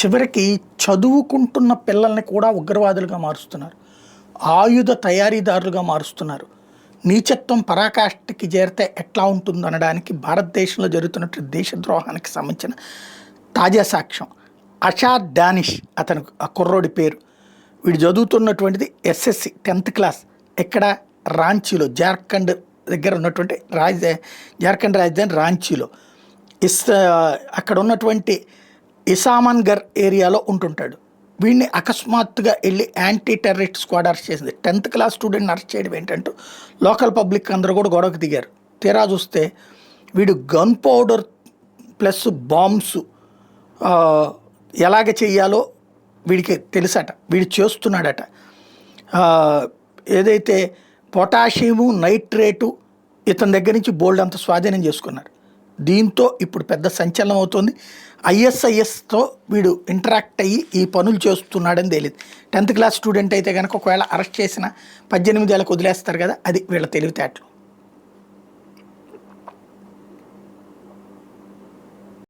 చివరికి చదువుకుంటున్న పిల్లల్ని కూడా ఉగ్రవాదులుగా మారుస్తున్నారు. ఆయుధ తయారీదారులుగా మారుస్తున్నారు. నీచత్వం పరాకాష్ఠకి చేరితే ఎట్లా ఉంటుందనడానికి భారతదేశంలో జరుగుతున్నట్టు దేశద్రోహానికి సంబంధించిన తాజా సాక్ష్యం. అషాద్ డానిష్ అతను ఆ కుర్రోడి పేరు. వీడు చదువుతున్నటువంటిది ఎస్ఎస్సి 10th క్లాస్. ఎక్కడ? రాంచీలో, జార్ఖండ్ దగ్గర ఉన్నటువంటి జార్ఖండ్ రాజధాని రాంచీలో అక్కడ ఉన్నటువంటి ఇసామన్గర్ ఏరియాలో ఉంటుంటాడు. వీడిని అకస్మాత్తుగా వెళ్ళి యాంటీ టెర్రరిస్ట్ స్క్వాడ్ అరెస్ట్ చేసింది. 10th క్లాస్ స్టూడెంట్ని అరెస్ట్ చేయడం ఏంటంటూ లోకల్ పబ్లిక్ అందరూ కూడా గొడవకు దిగారు. తీరా చూస్తే వీడు గన్ పౌడర్ ప్లస్ బాంబ్స్ ఎలాగ చెయ్యాలో వీడికి తెలుసట, వీడు చేస్తున్నాడట. ఏదైతే పొటాషియము, నైట్రేటు ఇతని దగ్గర నుంచి బోల్డ్ అంత స్వాధీనం చేసుకున్నారు. దీంతో ఇప్పుడు పెద్ద సంచలనం అవుతుంది. ఐఎస్ఐఎస్తో వీడు ఇంటరాక్ట్ అయ్యి ఈ పనులు చేస్తున్నాడని తేలింది. 10th క్లాస్ స్టూడెంట్ అయితే కనుక ఒకవేళ అరెస్ట్ చేసిన 18 ఏళ్ళకు వదిలేస్తారు కదా, అది వీళ్ళ తెలివితేటలు.